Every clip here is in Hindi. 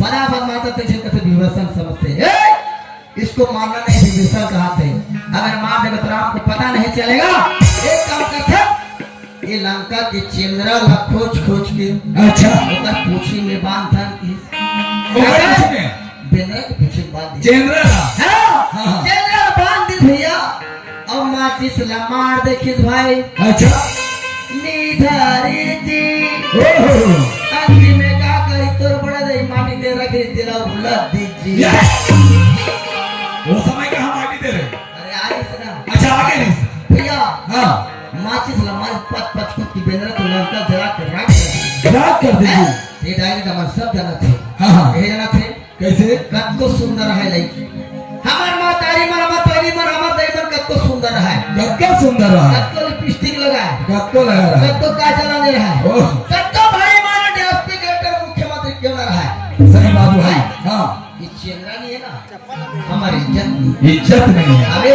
बराबर माता तुझे कहते विभीषण समझते इसको मानना नहीं विभीषण कहा थे अगर मार देगा तो राम को पता नहीं चलेगा। एक काम करते ये लंका के चंद्रा ला खोज खोज के अच्छा उसका पूछी में बांध था बेंद्रा के पीछे बांध चंद्रा चंद्रा बांध दी भैया और माचिस ला मार देखिए भाई। अच्छा निधारी जी अंतिम में क्या करी तोर बड़ा दे माटी दे रखी तेरा उलट दीजिए। वो समय कहाँ माटी दे रहे? अरे आगे से ना। अच्छा आगे नहीं भैया हाँ माचिस लमार पच पच को की बेंद्रा तो लड़का जला के राख कर दीजिए। ये डायरेक्ट हमारे सब जाना थे हाँ ये जाना थे कैसे कत को सुंदर है लाई हमार माँ तारी मर हमार तारी मर हमार तारी मर कत को सुंदर है क्या सुंदर रहा कत को लिपस्टिक लगा है कत को लगा रहा कत को काजल लगा रहा है ओह कत को भाई मानो डेस्पी गेटर मुख्यमंत्री क्यों ना रहा है। सही बात भाई हाँ ये चेंद्रा नहीं है ना हमारी इज्जत नहीं इज्जत नहीं है अरे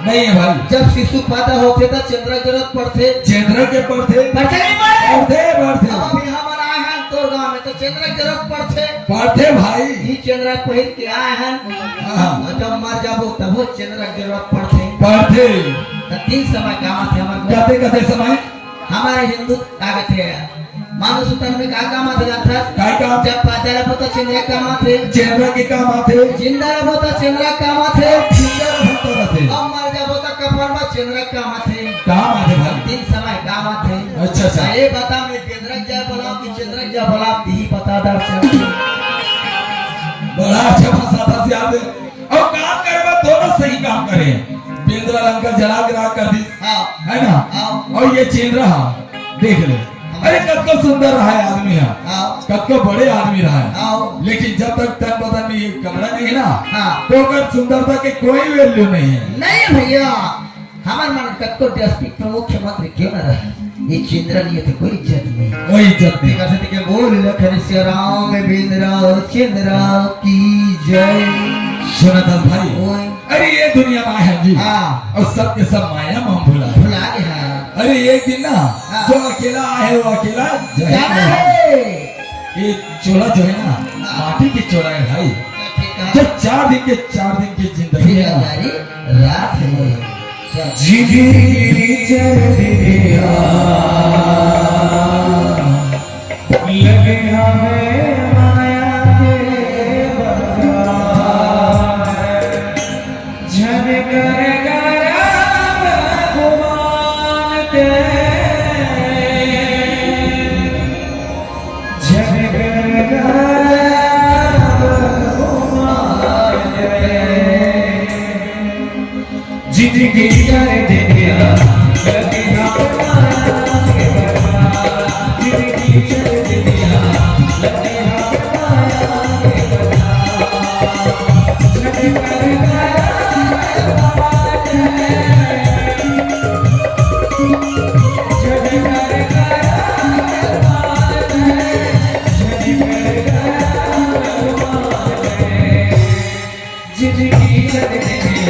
नहीं है भाई। जब शिशु पैदा होते तो चंद्रा जरूरत पड़ते चंद्र के पढ़ते पढ़ते नहीं पड़े पढ़ते पढ़ते अब अभी हमारा आए हैं तोर गांव में तो चंद्रा जरूरत पड़ते पढ़ते भाई ये चंद्रा पहिर के आए हैं और जब मर जाबो तब वो चंद्रा जरूरत पड़ते पढ़ते तो तीन समय काम थे हमारे कहते कहते समय हमारे हिंदू आगे थे मानुसूतन में क्या काम आते था काय काम जब पैदा रहो तो चंद्रा काम आते चंद्र के काम आते जिंदा रहो तो चंद्रा काम आते जिंदा रहते रहते अब मर जाबो तो कफन में चंद्रा काम आते काम आते भाई तीन समय काम आते। अच्छा अच्छा ये बता मैं चंद्रक जा बोला कि चंद्रक जा बोला यही बता दर से बड़ा अच्छा भाषा था याद है और काम करे बा दोनों सही काम करे बेंद्रा लंका जला गिरा कर दी हाँ है ना और ये चंद्र देख ले अरे कब को सुंदर रहा है आदमी है हाँ कब को बड़े आदमी रहा है हाँ लेकिन जब तक तन बदन में ये कपड़ा नहीं है ना हाँ तो अगर सुंदरता के कोई वैल्यू नहीं है। नहीं भैया हमारे मन कत्तो डिस्ट्रिक्ट मुख्यमंत्री क्यों ना रहे ये चंद्र नहीं थे कोई इज्जत नहीं कोई इज्जत नहीं कैसे के बोल लखन से राम बेंद्रा चंद्रा की जय। सुना था भाई ओए अरे ये दुनिया माया जी हाँ और सब के सब माया में हम भुला भुला गए हैं अरे एक दिन ना जो अकेला है वो अकेला जाना है ये चोला जो है ना माटी की चोला है भाई जो 4 दिन की जिंदगी है ना रात है जिंदगी चढ़िया लगे हमें माया के बहार झन कर गरम गुमान के झन कर गरम गुमान के जिंदगी कर दिया लगे जिंदगी चल दिया लगे जिंदगी चल दिया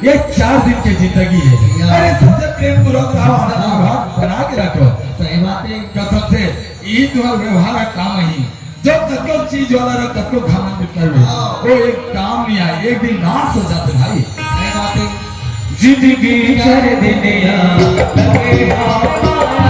ये 4 दिन की जिंदगी है। अरे सबसे प्रेम पूर्वक बना के रखो। सही बात है कसम से ये तुम्हारा व्यवहार का काम ही जो कतो चीज वाला रो कतो घमंड कर वो एक काम नहीं आए एक दिन नाश हो जाते भाई नहीं बातें जिंदगी चढ़ दिनिया लगे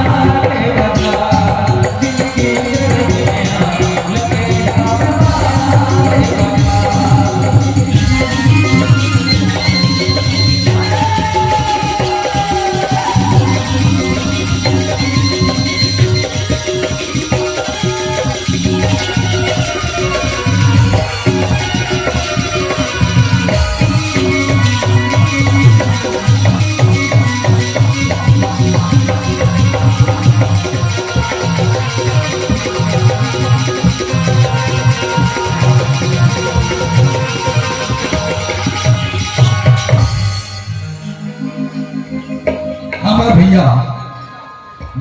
हमारे भैया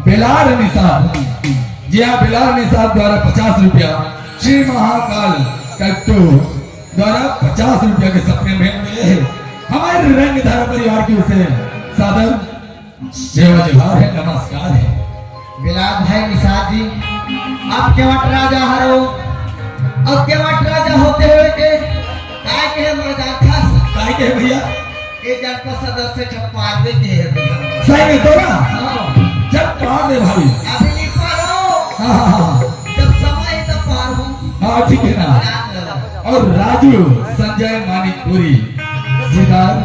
बिलाल निसार जी हाँ बिलाल निसार द्वारा 50 रुपया श्री महाकाल कट्टू द्वारा 50 रुपया के सपने में मिले हैं हमारे रंगधारा परिवार की ओर से सादर सेवा जोहार है नमस्कार है बिलाल भाई निसार जी आप केवट राजा हरो अब केवट राजा होते हुए के काय के मर्दाथा काय के भैया ये जनपद सदस्य चौपाल दे के है सही में तो ना हाँ जब पार दे भाई अभी नहीं पारो हाँ जब समय तब पार हूँ हाँ ठीक है ना और राजू संजय मानिकपुरी सीधार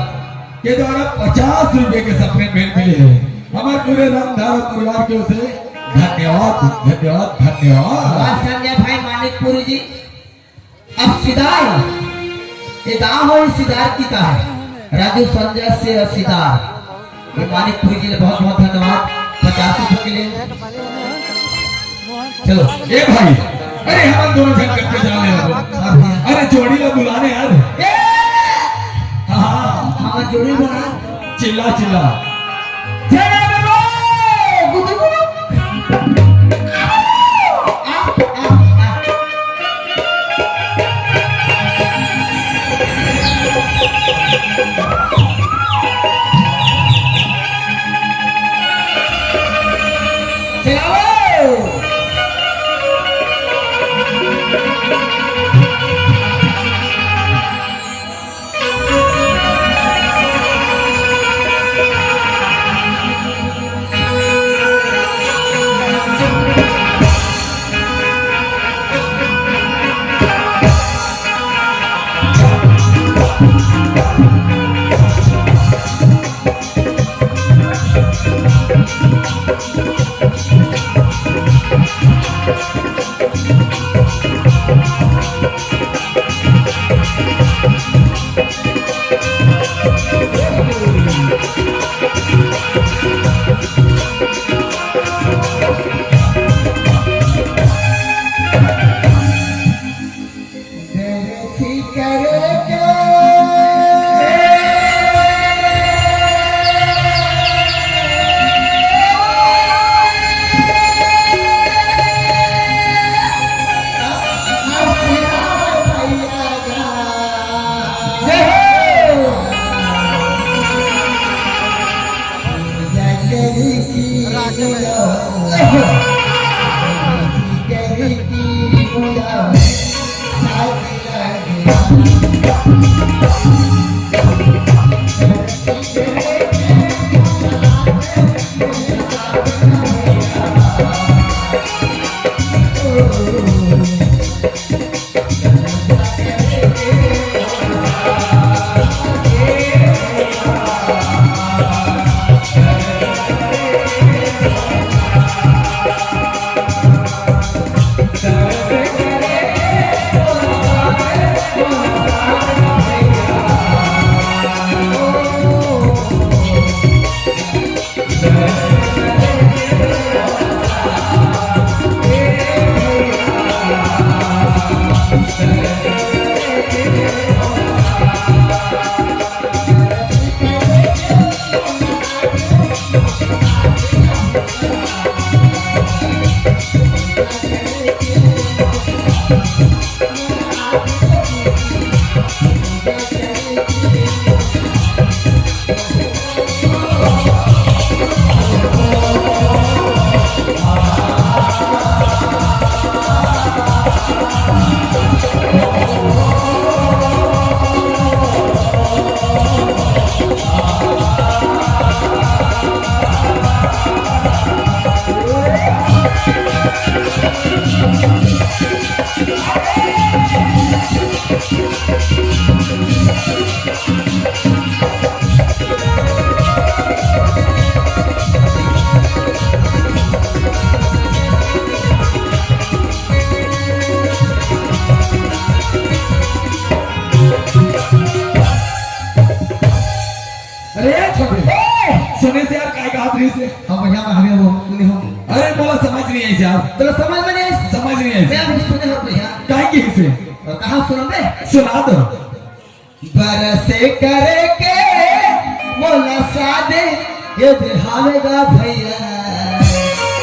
के द्वारा 50 रुपए के सपने में मिले हैं हमारे पूरे रामधारा परिवार की ओर से धन्यवाद धन्यवाद धन्यवाद संजय भाई मानिकपुरी जी अब सिदार ये गाँव हो सिदार की का है राजू संजय से सिदार ये मानिकपुरी जी ने बहुत बहुत धन्यवाद 50 रुपए के लिए चलो ए भाई अरे हम दोनों जन करके जाने लगो अरे जोड़ी लो बुलाने यार हाँ हमारा जोड़ी बना चिल्ला चिल्ला अरे यार छोटे सुने से यार काय का हाथ रही से अब भैया मैं हमें वो सुनी हो अरे बोला समझ नहीं आई से यार तो समझ में नहीं आई। समझ नहीं आई मैं अभी सुने हो भैया काय की से और कहाँ सुनो बे सुना दो बरसे करे के मोला सादे ये बिहावेगा भैया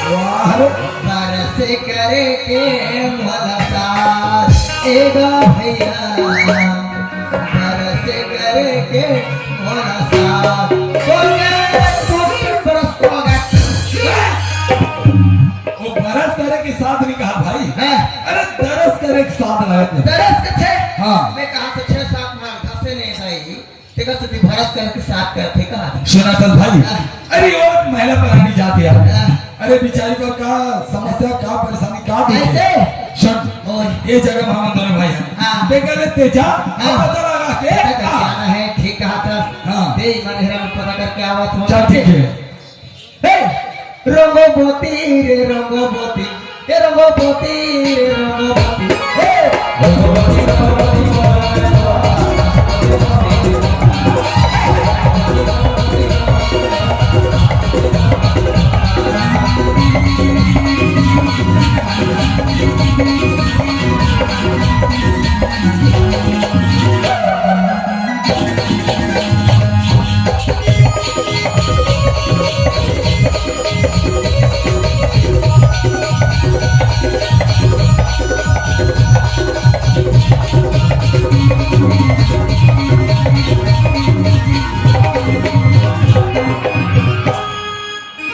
वाह बरसे करे के मोला सादेगा भैया बरसे करे के मोला साद बरस को वो बरस करे के साथ नहीं कहा भाई है अरे दरस करे के साथ रहते दरस के थे हाँ। मैं कहा तो 6-7 मार धसे नहीं भाई तेरा से भी भरत करके साथ करते कहा सुना चल भाई अरे और महिला परानी जाती यार हाँ। अरे बेचारी को क्या समस्या क्या परेशानी क्या कैसे सुन और ये जगह हम दोनों भाई हैं हाँ। देखा ले तेजा हाँ। पता लगा के जाना है ठीक कहा था हाँ। दे मन हेरा में पता करके आवा था चल ठीक है हे रंगो बोती रे रंगो बोती हे रंगो बोती रे रंगो बोती हे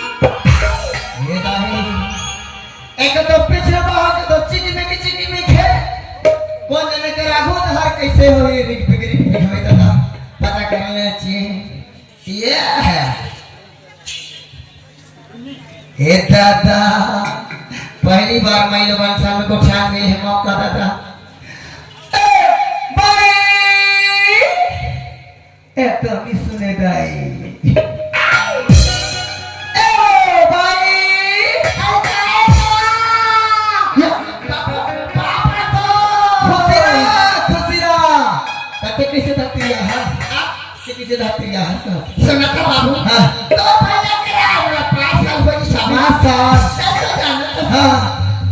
ये दाही एक तो पिछले भाग तो चिकी में खे कौन जाने कर आगो हर कैसे होई रिक फिक होई दादा पता कर ले चाहिए ये है हे दादा पहली बार मैं लोग सामने को छान में है मौका दादा ए भाई ए तो भी सुने दाई कैसे धरती है कैसे धरती है सनका बाबू हाँ। तो पहले क्या हमरा 5 साल होई समाज साथ कैसे जाने हाँ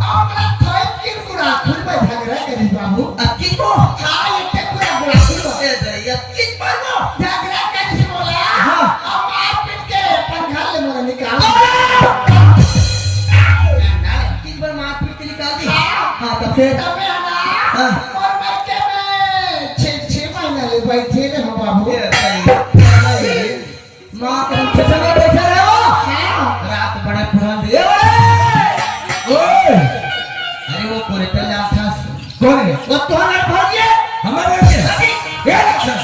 हमरा थोय किन गुरा खुल पे झगड़ा करी बाबू अक्की को हां इतने गुरा गुरा खुल ए दरिया किस पर वो झगड़ा करी से बोला हाँ। अब मार पीट के पंखा ले मोरा निकाल ना किस पर मार पीट के निकाल दी हाँ। हाँ तब से तब मैं ना हाँ। और मैं के में 6 महीने ले बैठे रे हम बाबू ये दरिया माँ तुम कैसे में बैठे रहे हो हां रात बड़े पुरान दे ओए अरे वो पूरे तैयार था कौन है वो तुम्हारा भाग्य हमारे घर के ये अच्छा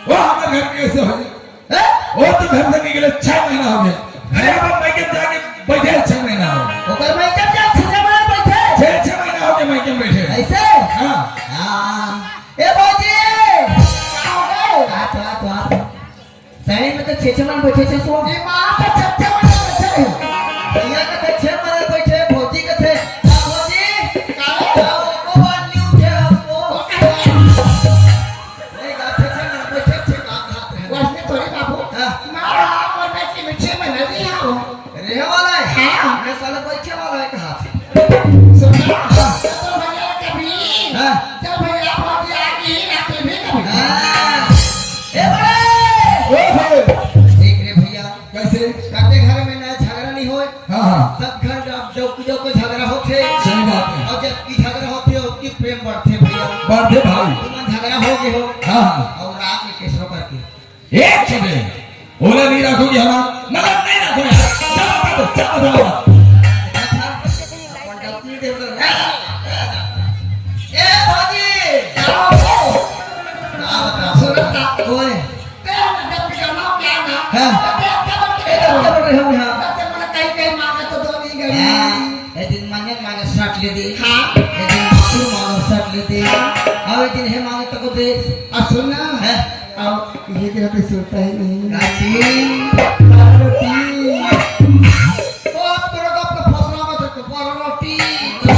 वो हमारे घर के कैसे हो गए है वो तो घर से निकले 6 महीना हो गया अरे अब मैं के जाके बैठे 6 महीना हो गए ओकर मैं जब जा छे में बैठे 6 महीना हो गए मैं के बैठे ऐसे हाँ हाँ ए बाजी आ तो सही में तो 6 मन बैठे छे सो ये मां तो 6 महीने बैठे भैया के थे 6 मन बैठे भौजी के थे भौजी आओ को बात नहीं उठे आपको नहीं गा 6 मन बैठे थे काम खाते हैं वास्ते थोड़ी बाबू हाँ। मारा और मैं के में 6 महीने नहीं आओ रहे वाला है हाँ। मैं साला बैठे वाला है कहां से सुना तो भैया कभी हाँ। जब भैया भाभी आ गई ना कभी कभी ए बड़े ओए देख रे भैया कैसे काते घर में ना झगड़ा नहीं होए हाँ हाँ सब घर जो को झगड़ा होते सही बात है और जब की झगड़ा होते उसकी प्रेम बढ़ते भैया बढ़ते भाई तुम झगड़ा हो गए हो हाँ हाँ और रात में केसरो करके एक चीज ओला नहीं रखोगे हमारा मतलब नहीं रखोगे चलो चलो चलो ए भाजी सुनता ओए तेरा जब का नाम क्या ना हाँ। तेरा ए खबर बोल रहे हो यहां तेरा मन कहीं कहीं मांगे तो दो नहीं गई ए दिन मन मांगे मांगे साट ले दे हाँ एक दिन मांगू मांगे साट ले दे अब एक दिन हे मांगे तको दे सुन ना हैं अब ये तेरा तो सोता ही नहीं काची पार्वती ओ अब तोरा का फसला मत तो पार्वती तो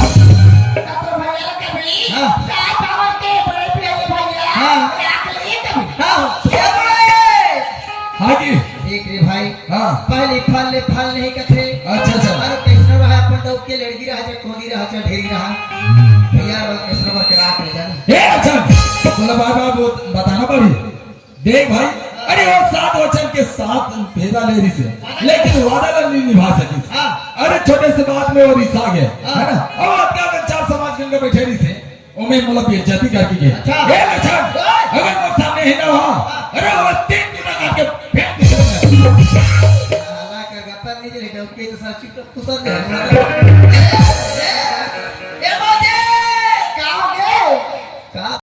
भैया कभी हाँ। साथ आवर के बड़े प्यारे भैया हाँ। आखिरी कभी हाँ क्या बोला ये हाँ जी देख रे भाई हाँ पहले फल नहीं कथे अच्छा अच्छा अरे कैसनो रहा अपन तो के लड़की रहा जे कोनी रहा जे ढेरी रहा भैया रो कैसनो पर रात ले जाने ए अच्छा बोला बार बार वो बताना पड़ी देख भाई अरे वो 7 वचन के 7 भेदा ले रही से लेकिन वादा नहीं निभा सकी हाँ। अरे छोटे से बात में वो रिसा गया हाँ। है ना अब बात क्या कर चार समाज के अंदर बैठे रही थे उमे मतलब बेइज्जती करके गए अच्छा। ए अच्छा अगर वो सामने है ना वहां अरे वो 3 दिन काट के फेंक दे अल्लाह का गता नहीं ले जाओ के तो सच तो कुछ नहीं